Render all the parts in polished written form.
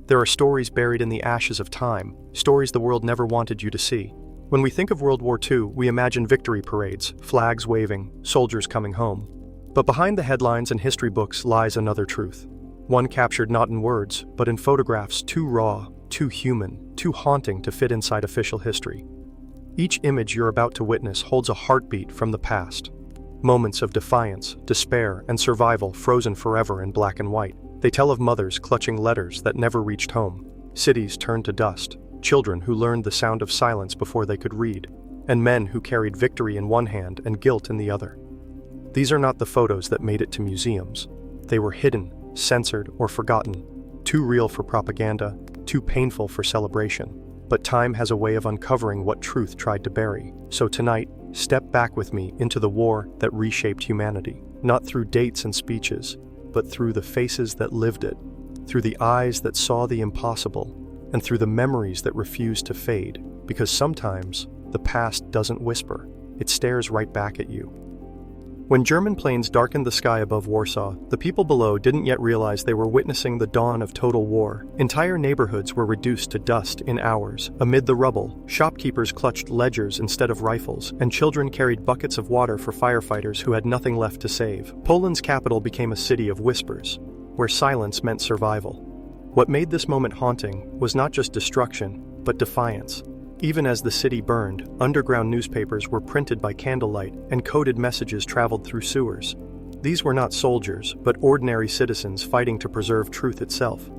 There are stories buried in the ashes of time, stories the world never wanted you to see. When we think of World War II, we imagine victory parades, flags waving, soldiers coming home. But behind the headlines and history books lies another truth. One captured not in words, but in photographs too raw, too human, too haunting to fit inside official history. Each image you're about to witness holds a heartbeat from the past. Moments of defiance, despair, and survival frozen forever in black and white. They tell of mothers clutching letters that never reached home, cities turned to dust, children who learned the sound of silence before they could read, and men who carried victory in one hand and guilt in the other. These are not the photos that made it to museums. They were hidden, censored, or forgotten, too real for propaganda, too painful for celebration. But time has a way of uncovering what truth tried to bury. So tonight, step back with me into the war that reshaped humanity, not through dates and speeches, but through the faces that lived it, through the eyes that saw the impossible, and through the memories that refused to fade, because sometimes the past doesn't whisper, it stares right back at you. When German planes darkened the sky above Warsaw, the people below didn't yet realize they were witnessing the dawn of total war. Entire neighborhoods were reduced to dust in hours. Amid the rubble, shopkeepers clutched ledgers instead of rifles, and children carried buckets of water for firefighters who had nothing left to save. Poland's capital became a city of whispers, where silence meant survival. What made this moment haunting was not just destruction, but defiance. Even as the city burned, underground newspapers were printed by candlelight and coded messages traveled through sewers. These were not soldiers, but ordinary citizens fighting to preserve truth itself.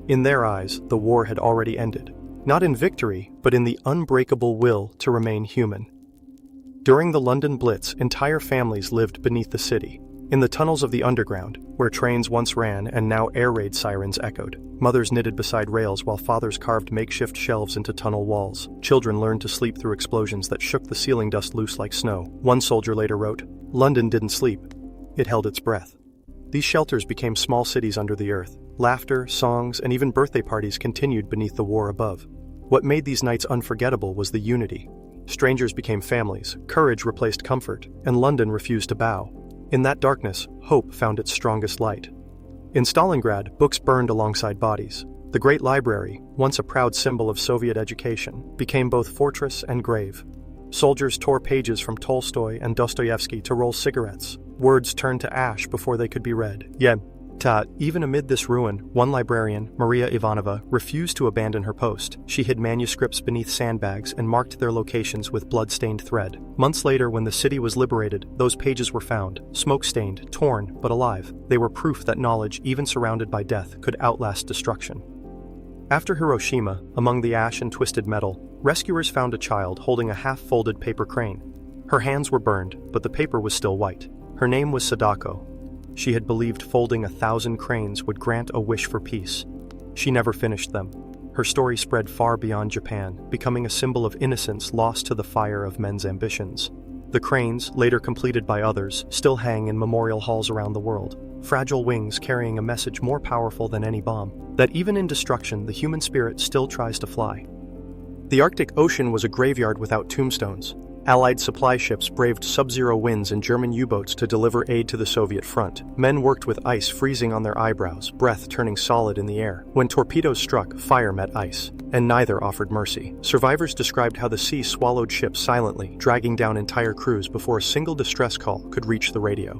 In their eyes, the war had already ended. Not in victory, but in the unbreakable will to remain human. During the London Blitz, entire families lived beneath the city. In the tunnels of the underground, where trains once ran and now air raid sirens echoed, mothers knitted beside rails while fathers carved makeshift shelves into tunnel walls. Children learned to sleep through explosions that shook the ceiling dust loose like snow. One soldier later wrote, "London didn't sleep. It held its breath." These shelters became small cities under the earth. Laughter, songs, and even birthday parties continued beneath the war above. What made these nights unforgettable was the unity. Strangers became families, courage replaced comfort, and London refused to bow. In that darkness, hope found its strongest light. In Stalingrad, books burned alongside bodies. The Great Library, once a proud symbol of Soviet education, became both fortress and grave. Soldiers tore pages from Tolstoy and Dostoevsky to roll cigarettes. Words turned to ash before they could be read. Even amid this ruin, one librarian, Maria Ivanova, refused to abandon her post. She hid manuscripts beneath sandbags and marked their locations with blood-stained thread. Months later, when the city was liberated, those pages were found, smoke-stained, torn, but alive. They were proof that knowledge, even surrounded by death, could outlast destruction. After Hiroshima, among the ash and twisted metal, rescuers found a child holding a half-folded paper crane. Her hands were burned, but the paper was still white. Her name was Sadako. She had believed folding 1,000 cranes would grant a wish for peace. She never finished them. Her story spread far beyond Japan, becoming a symbol of innocence lost to the fire of men's ambitions. The cranes, later completed by others, still hang in memorial halls around the world, fragile wings carrying a message more powerful than any bomb, that even in destruction, the human spirit still tries to fly. The Arctic Ocean was a graveyard without tombstones. Allied supply ships braved sub-zero winds in German U-boats to deliver aid to the Soviet front. Men worked with ice freezing on their eyebrows, breath turning solid in the air. When torpedoes struck, fire met ice, and neither offered mercy. Survivors described how the sea swallowed ships silently, dragging down entire crews before a single distress call could reach the radio.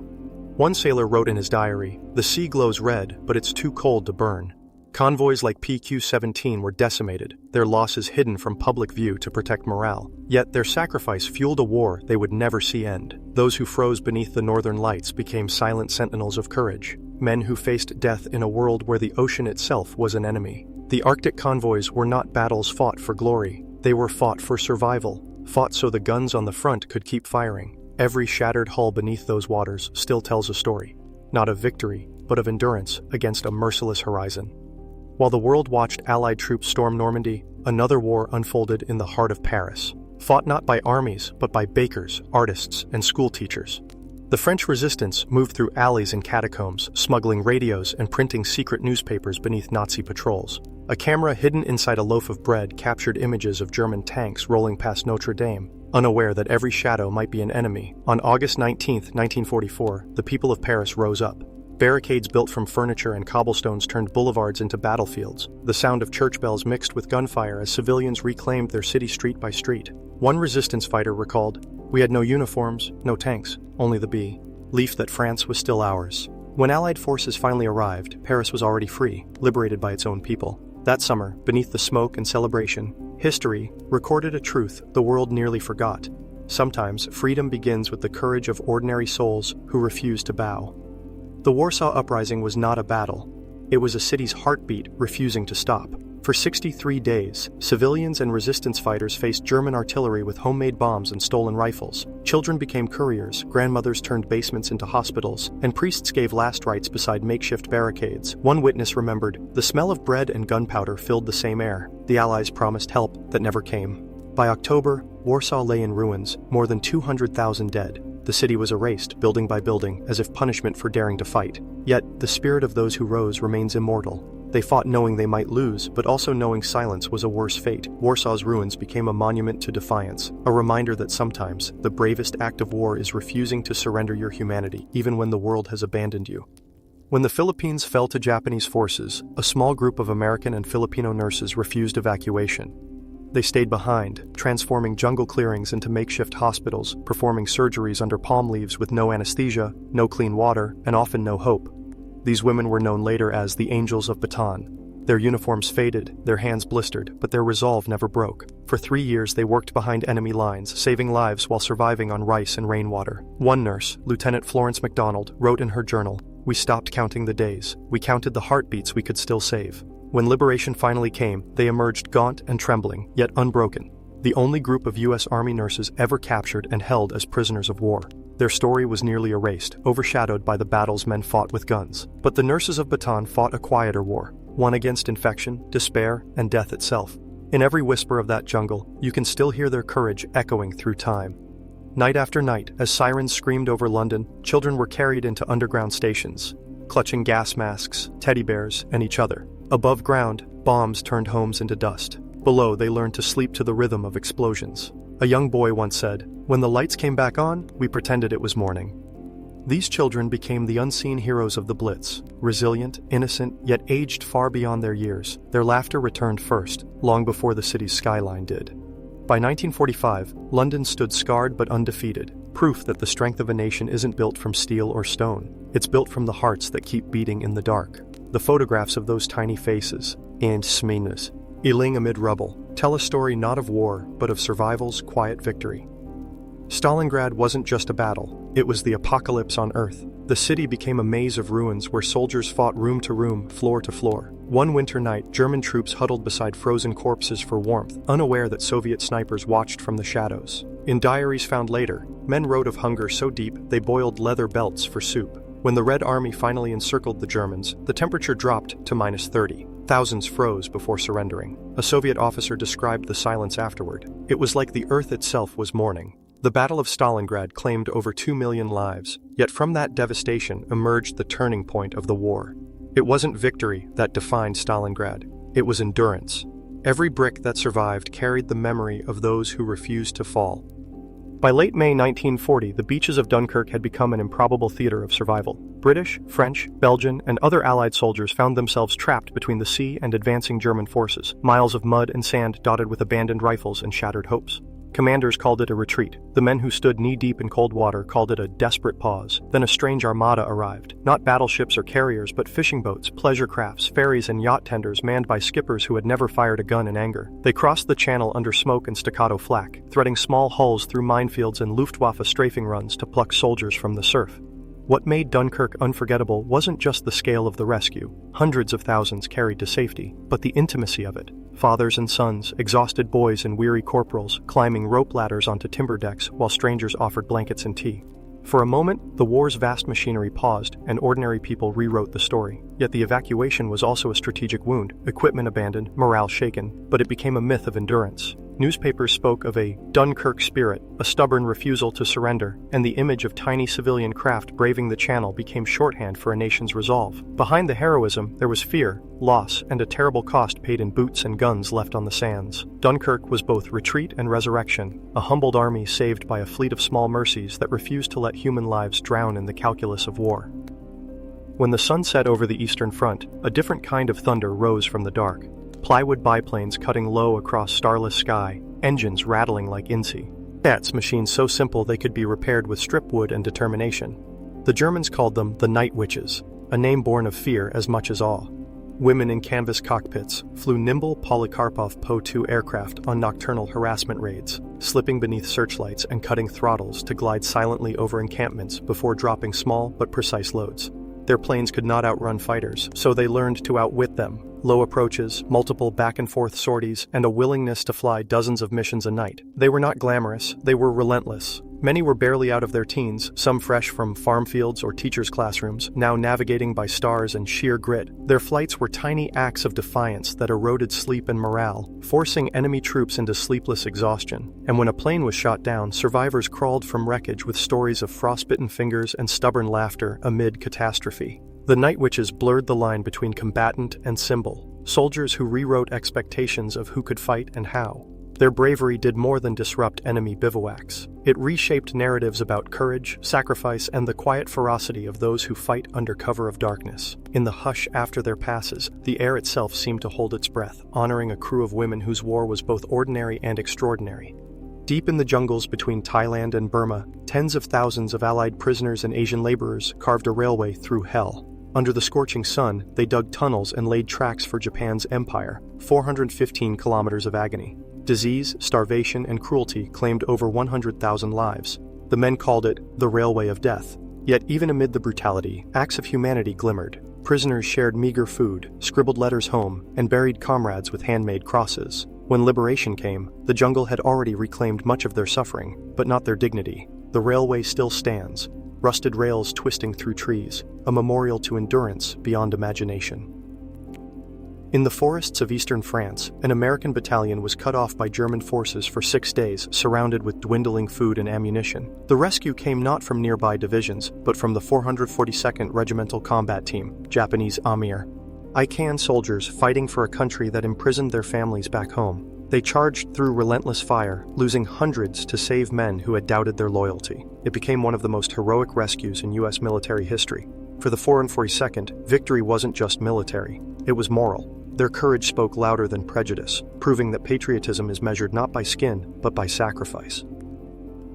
One sailor wrote in his diary, "The sea glows red, but it's too cold to burn." Convoys like PQ-17 were decimated, their losses hidden from public view to protect morale. Yet their sacrifice fueled a war they would never see end. Those who froze beneath the northern lights became silent sentinels of courage, men who faced death in a world where the ocean itself was an enemy. The Arctic convoys were not battles fought for glory, they were fought for survival, fought so the guns on the front could keep firing. Every shattered hull beneath those waters still tells a story, not of victory, but of endurance against a merciless horizon. While the world watched Allied troops storm Normandy, another war unfolded in the heart of Paris, fought not by armies, but by bakers, artists, and school teachers. The French resistance moved through alleys and catacombs, smuggling radios and printing secret newspapers beneath Nazi patrols. A camera hidden inside a loaf of bread captured images of German tanks rolling past Notre Dame, unaware that every shadow might be an enemy. On August 19, 1944, the people of Paris rose up. Barricades built from furniture and cobblestones turned boulevards into battlefields. The sound of church bells mixed with gunfire as civilians reclaimed their city street by street. One resistance fighter recalled, "We had no uniforms, no tanks, only the belief that France was still ours." When Allied forces finally arrived, Paris was already free, liberated by its own people. That summer, beneath the smoke and celebration, history recorded a truth the world nearly forgot. Sometimes, freedom begins with the courage of ordinary souls who refuse to bow. The Warsaw Uprising was not a battle. It was a city's heartbeat refusing to stop. For 63 days, civilians and resistance fighters faced German artillery with homemade bombs and stolen rifles. Children became couriers, grandmothers turned basements into hospitals, and priests gave last rites beside makeshift barricades. One witness remembered, "The smell of bread and gunpowder filled the same air." The Allies promised help that never came. By October, Warsaw lay in ruins, more than 200,000 dead. The city was erased, building by building, as if punishment for daring to fight. Yet, the spirit of those who rose remains immortal. They fought knowing they might lose, but also knowing silence was a worse fate. Warsaw's ruins became a monument to defiance, a reminder that sometimes, the bravest act of war is refusing to surrender your humanity, even when the world has abandoned you. When the Philippines fell to Japanese forces, a small group of American and Filipino nurses refused evacuation. They stayed behind, transforming jungle clearings into makeshift hospitals, performing surgeries under palm leaves with no anesthesia, no clean water, and often no hope. These women were known later as the Angels of Bataan. Their uniforms faded, their hands blistered, but their resolve never broke. For 3 years they worked behind enemy lines, saving lives while surviving on rice and rainwater. One nurse, Lieutenant Florence MacDonald, wrote in her journal, "We stopped counting the days. We counted the heartbeats we could still save." When liberation finally came, they emerged gaunt and trembling, yet unbroken. The only group of U.S. Army nurses ever captured and held as prisoners of war. Their story was nearly erased, overshadowed by the battles men fought with guns. But the nurses of Bataan fought a quieter war, one against infection, despair, and death itself. In every whisper of that jungle, you can still hear their courage echoing through time. Night after night, as sirens screamed over London, children were carried into underground stations, clutching gas masks, teddy bears, and each other. Above ground, bombs turned homes into dust. Below, they learned to sleep to the rhythm of explosions. A young boy once said, "When the lights came back on, we pretended it was morning." These children became the unseen heroes of the Blitz, resilient, innocent, yet aged far beyond their years. Their laughter returned first, long before the city's skyline did. By 1945, London stood scarred but undefeated, proof that the strength of a nation isn't built from steel or stone. It's built from the hearts that keep beating in the dark. The photographs of those tiny faces, and smeanness, iling amid rubble, tell a story not of war, but of survival's quiet victory. Stalingrad wasn't just a battle, it was the apocalypse on Earth. The city became a maze of ruins where soldiers fought room to room, floor to floor. One winter night, German troops huddled beside frozen corpses for warmth, unaware that Soviet snipers watched from the shadows. In diaries found later, men wrote of hunger so deep they boiled leather belts for soup. When the Red Army finally encircled the Germans, the temperature dropped to -30. Thousands froze before surrendering. A Soviet officer described the silence afterward. It was like the earth itself was mourning. The Battle of Stalingrad claimed over 2 million lives, yet from that devastation emerged the turning point of the war. It wasn't victory that defined Stalingrad, it was endurance. Every brick that survived carried the memory of those who refused to fall. By late May 1940, the beaches of Dunkirk had become an improbable theater of survival. British, French, Belgian, and other Allied soldiers found themselves trapped between the sea and advancing German forces, miles of mud and sand dotted with abandoned rifles and shattered hopes. Commanders called it a retreat. The men who stood knee-deep in cold water called it a desperate pause. Then a strange armada arrived. Not battleships or carriers, but fishing boats, pleasure crafts, ferries, and yacht tenders manned by skippers who had never fired a gun in anger. They crossed the channel under smoke and staccato flak, threading small hulls through minefields and Luftwaffe strafing runs to pluck soldiers from the surf. What made Dunkirk unforgettable wasn't just the scale of the rescue, hundreds of thousands carried to safety, but the intimacy of it. Fathers and sons, exhausted boys and weary corporals, climbing rope ladders onto timber decks while strangers offered blankets and tea. For a moment, the war's vast machinery paused, and ordinary people rewrote the story. Yet the evacuation was also a strategic wound, equipment abandoned, morale shaken, but it became a myth of endurance. Newspapers spoke of a Dunkirk spirit, a stubborn refusal to surrender, and the image of tiny civilian craft braving the channel became shorthand for a nation's resolve. Behind the heroism, there was fear, loss, and a terrible cost paid in boots and guns left on the sands. Dunkirk was both retreat and resurrection, a humbled army saved by a fleet of small mercies that refused to let human lives drown in the calculus of war. When the sun set over the Eastern Front, a different kind of thunder rose from the dark. Plywood biplanes cutting low across starless sky, engines rattling like INSEE. That's machines so simple they could be repaired with strip wood and determination. The Germans called them the Night Witches, a name born of fear as much as awe. Women in canvas cockpits flew nimble Polikarpov Po-2 aircraft on nocturnal harassment raids, slipping beneath searchlights and cutting throttles to glide silently over encampments before dropping small but precise loads. Their planes could not outrun fighters, so they learned to outwit them. Low approaches, multiple back-and-forth sorties, and a willingness to fly dozens of missions a night. They were not glamorous, they were relentless. Many were barely out of their teens, some fresh from farm fields or teachers' classrooms, now navigating by stars and sheer grit. Their flights were tiny acts of defiance that eroded sleep and morale, forcing enemy troops into sleepless exhaustion. And when a plane was shot down, survivors crawled from wreckage with stories of frostbitten fingers and stubborn laughter amid catastrophe. The Night Witches blurred the line between combatant and symbol, soldiers who rewrote expectations of who could fight and how. Their bravery did more than disrupt enemy bivouacs. It reshaped narratives about courage, sacrifice, and the quiet ferocity of those who fight under cover of darkness. In the hush after their passes, the air itself seemed to hold its breath, honoring a crew of women whose war was both ordinary and extraordinary. Deep in the jungles between Thailand and Burma, tens of thousands of Allied prisoners and Asian laborers carved a railway through hell. Under the scorching sun, they dug tunnels and laid tracks for Japan's empire, 415 kilometers of agony. Disease, starvation, and cruelty claimed over 100,000 lives. The men called it the Railway of Death. Yet even amid the brutality, acts of humanity glimmered. Prisoners shared meager food, scribbled letters home, and buried comrades with handmade crosses. When liberation came, the jungle had already reclaimed much of their suffering, but not their dignity. The railway still stands, rusted rails twisting through trees, a memorial to endurance beyond imagination. In the forests of eastern France, an American battalion was cut off by German forces for 6 days, surrounded with dwindling food and ammunition. The rescue came not from nearby divisions, but from the 442nd Regimental Combat Team, Japanese Amir. ICAN soldiers fighting for a country that imprisoned their families back home. They charged through relentless fire, losing hundreds to save men who had doubted their loyalty. It became one of the most heroic rescues in U.S. military history. For the 442nd, victory wasn't just military, it was moral. Their courage spoke louder than prejudice, proving that patriotism is measured not by skin, but by sacrifice.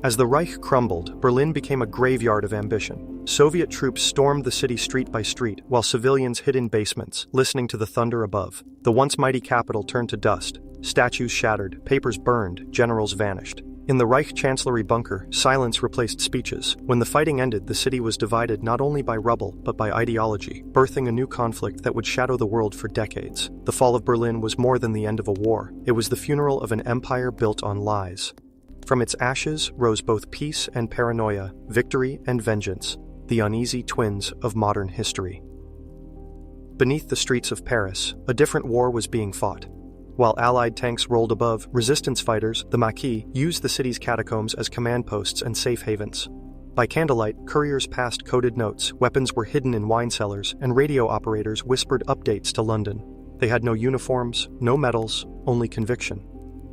As the Reich crumbled, Berlin became a graveyard of ambition. Soviet troops stormed the city street by street, while civilians hid in basements, listening to the thunder above. The once mighty capital turned to dust. Statues shattered, papers burned, generals vanished. In the Reich Chancellery bunker, silence replaced speeches. When the fighting ended, the city was divided not only by rubble, but by ideology, birthing a new conflict that would shadow the world for decades. The fall of Berlin was more than the end of a war. It was the funeral of an empire built on lies. From its ashes rose both peace and paranoia, victory and vengeance, the uneasy twins of modern history. Beneath the streets of Paris, a different war was being fought. While Allied tanks rolled above, resistance fighters, the Maquis, used the city's catacombs as command posts and safe havens. By candlelight, couriers passed coded notes, weapons were hidden in wine cellars, and radio operators whispered updates to London. They had no uniforms, no medals, only conviction.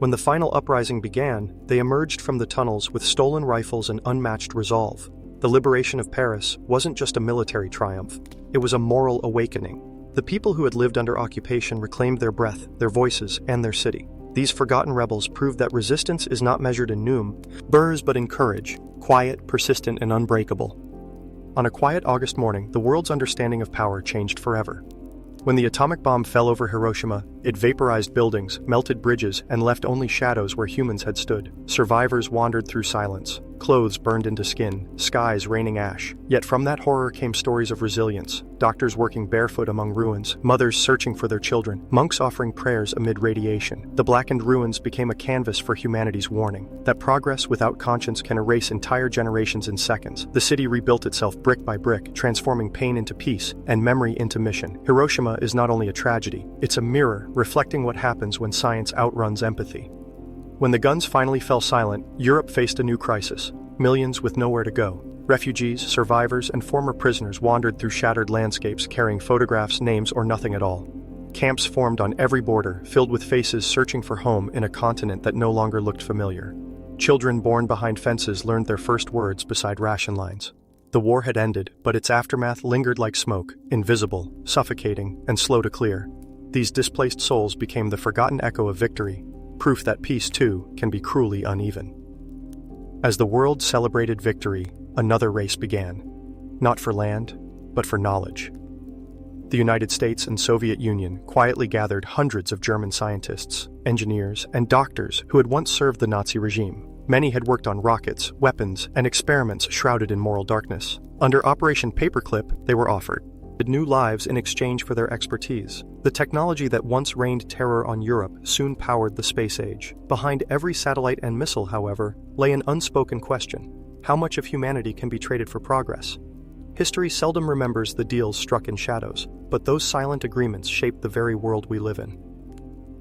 When the final uprising began, they emerged from the tunnels with stolen rifles and unmatched resolve. The liberation of Paris wasn't just a military triumph, it was a moral awakening. The people who had lived under occupation reclaimed their breath, their voices, and their city. These forgotten rebels proved that resistance is not measured in numbers but in courage, quiet, persistent, and unbreakable. On a quiet August morning, the world's understanding of power changed forever. When the atomic bomb fell over Hiroshima, it vaporized buildings, melted bridges, and left only shadows where humans had stood. Survivors wandered through silence, clothes burned into skin, skies raining ash. Yet from that horror came stories of resilience. Doctors working barefoot among ruins, mothers searching for their children, monks offering prayers amid radiation. The blackened ruins became a canvas for humanity's warning that progress without conscience can erase entire generations in seconds. The city rebuilt itself brick by brick, transforming pain into peace and memory into mission. Hiroshima is not only a tragedy, it's a mirror reflecting what happens when science outruns empathy. When the guns finally fell silent, Europe faced a new crisis. Millions with nowhere to go. Refugees, survivors, and former prisoners wandered through shattered landscapes carrying photographs, names, or nothing at all. Camps formed on every border, filled with faces searching for home in a continent that no longer looked familiar. Children born behind fences learned their first words beside ration lines. The war had ended, but its aftermath lingered like smoke, invisible, suffocating, and slow to clear. These displaced souls became the forgotten echo of victory, proof that peace, too, can be cruelly uneven. As the world celebrated victory, another race began. Not for land, but for knowledge. The United States and Soviet Union quietly gathered hundreds of German scientists, engineers, and doctors who had once served the Nazi regime. Many had worked on rockets, weapons, and experiments shrouded in moral darkness. Under Operation Paperclip, they were offered new lives in exchange for their expertise. The technology that once rained terror on Europe soon powered the space age. Behind every satellite and missile, however, lay an unspoken question: how much of humanity can be traded for progress? History seldom remembers the deals struck in shadows, but those silent agreements shaped the very world we live in.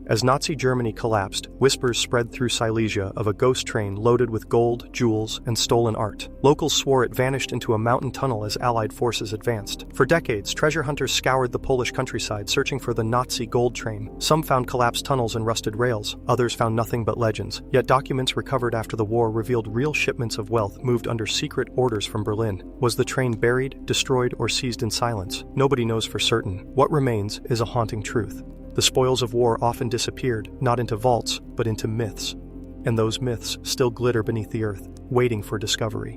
As Nazi Germany collapsed, whispers spread through Silesia of a ghost train loaded with gold, jewels, and stolen art. Locals swore it vanished into a mountain tunnel as Allied forces advanced. For decades, treasure hunters scoured the Polish countryside searching for the Nazi gold train. Some found collapsed tunnels and rusted rails, others found nothing but legends. Yet documents recovered after the war revealed real shipments of wealth moved under secret orders from Berlin. Was the train buried, destroyed, or seized in silence? Nobody knows for certain. What remains is a haunting truth. The spoils of war often disappeared, not into vaults, but into myths. And those myths still glitter beneath the earth, waiting for discovery.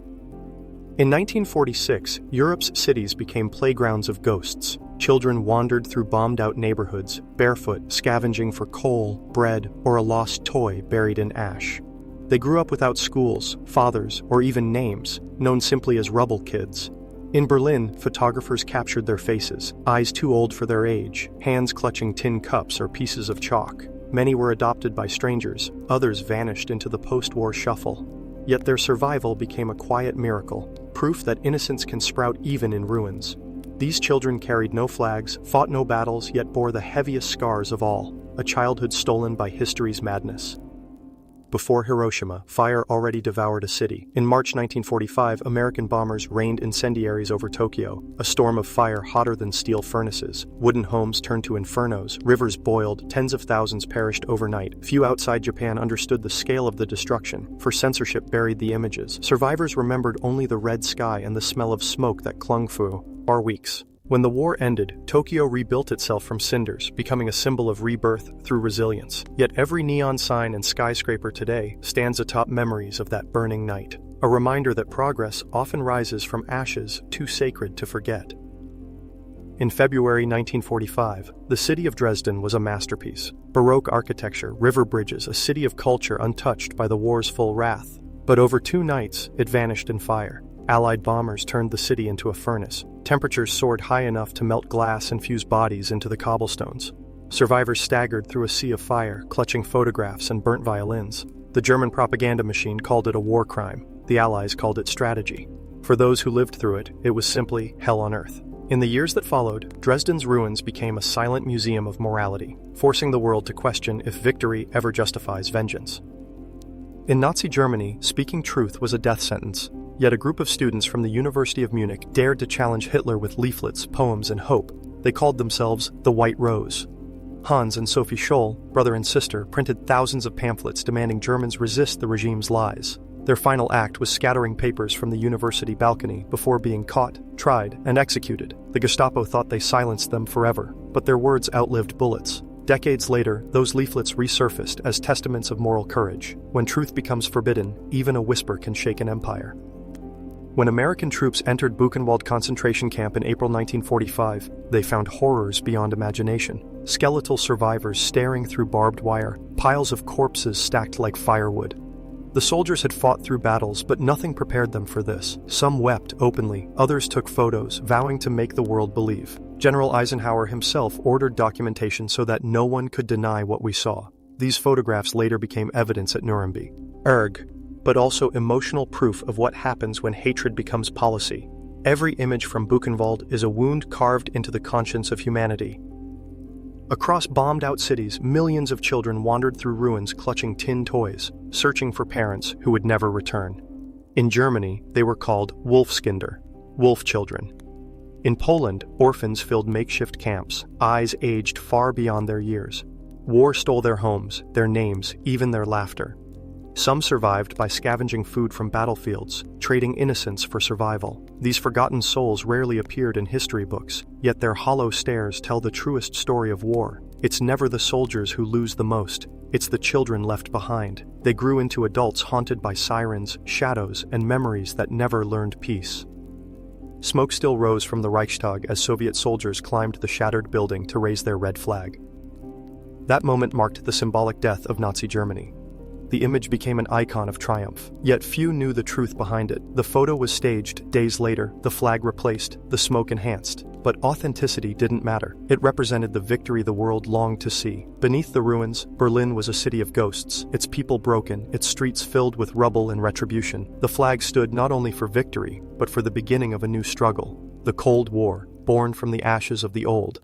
In 1946, Europe's cities became playgrounds of ghosts. Children wandered through bombed-out neighborhoods, barefoot, scavenging for coal, bread, or a lost toy buried in ash. They grew up without schools, fathers, or even names, known simply as rubble kids. In Berlin, photographers captured their faces, eyes too old for their age, hands clutching tin cups or pieces of chalk. Many were adopted by strangers, others vanished into the post-war shuffle. Yet their survival became a quiet miracle, proof that innocence can sprout even in ruins. These children carried no flags, fought no battles, yet bore the heaviest scars of all, a childhood stolen by history's madness. Before Hiroshima, fire already devoured a city. In March 1945, American bombers rained incendiaries over Tokyo, a storm of fire hotter than steel furnaces. Wooden homes turned to infernos, rivers boiled, tens of thousands perished overnight. Few outside Japan understood the scale of the destruction, for censorship buried the images. Survivors remembered only the red sky and the smell of smoke that clung for weeks. When the war ended, Tokyo rebuilt itself from cinders, becoming a symbol of rebirth through resilience. Yet every neon sign and skyscraper today stands atop memories of that burning night, a reminder that progress often rises from ashes too sacred to forget. In February 1945, the city of Dresden was a masterpiece. Baroque architecture, river bridges, a city of culture untouched by the war's full wrath. But over 2 nights, it vanished in fire. Allied bombers turned the city into a furnace. Temperatures soared high enough to melt glass and fuse bodies into the cobblestones. Survivors staggered through a sea of fire, clutching photographs and burnt violins. The German propaganda machine called it a war crime. The Allies called it strategy. For those who lived through it, it was simply hell on earth. In the years that followed, Dresden's ruins became a silent museum of morality, forcing the world to question if victory ever justifies vengeance. In Nazi Germany, speaking truth was a death sentence. Yet a group of students from the University of Munich dared to challenge Hitler with leaflets, poems, and hope. They called themselves the White Rose. Hans and Sophie Scholl, brother and sister, printed thousands of pamphlets demanding Germans resist the regime's lies. Their final act was scattering papers from the university balcony before being caught, tried, and executed. The Gestapo thought they silenced them forever, but their words outlived bullets. Decades later, those leaflets resurfaced as testaments of moral courage. When truth becomes forbidden, even a whisper can shake an empire. When American troops entered Buchenwald concentration camp in April 1945, they found horrors beyond imagination. Skeletal survivors staring through barbed wire, piles of corpses stacked like firewood. The soldiers had fought through battles, but nothing prepared them for this. Some wept openly, others took photos, vowing to make the world believe. General Eisenhower himself ordered documentation so that no one could deny what we saw. These photographs later became evidence at Nuremberg. But also emotional proof of what happens when hatred becomes policy. Every image from Buchenwald is a wound carved into the conscience of humanity. Across bombed-out cities, millions of children wandered through ruins clutching tin toys, searching for parents who would never return. In Germany, they were called Wolfskinder, wolf children. In Poland, orphans filled makeshift camps, eyes aged far beyond their years. War stole their homes, their names, even their laughter. Some survived by scavenging food from battlefields, trading innocence for survival. These forgotten souls rarely appeared in history books, yet their hollow stares tell the truest story of war. It's never the soldiers who lose the most, it's the children left behind. They grew into adults haunted by sirens, shadows, and memories that never learned peace. Smoke still rose from the Reichstag as Soviet soldiers climbed the shattered building to raise their red flag. That moment marked the symbolic death of Nazi Germany. The image became an icon of triumph, yet few knew the truth behind it. The photo was staged. Days later, the flag replaced, the smoke enhanced. But authenticity didn't matter. It represented the victory the world longed to see. Beneath the ruins, Berlin was a city of ghosts, its people broken, its streets filled with rubble and retribution. The flag stood not only for victory, but for the beginning of a new struggle, the Cold War, born from the ashes of the old.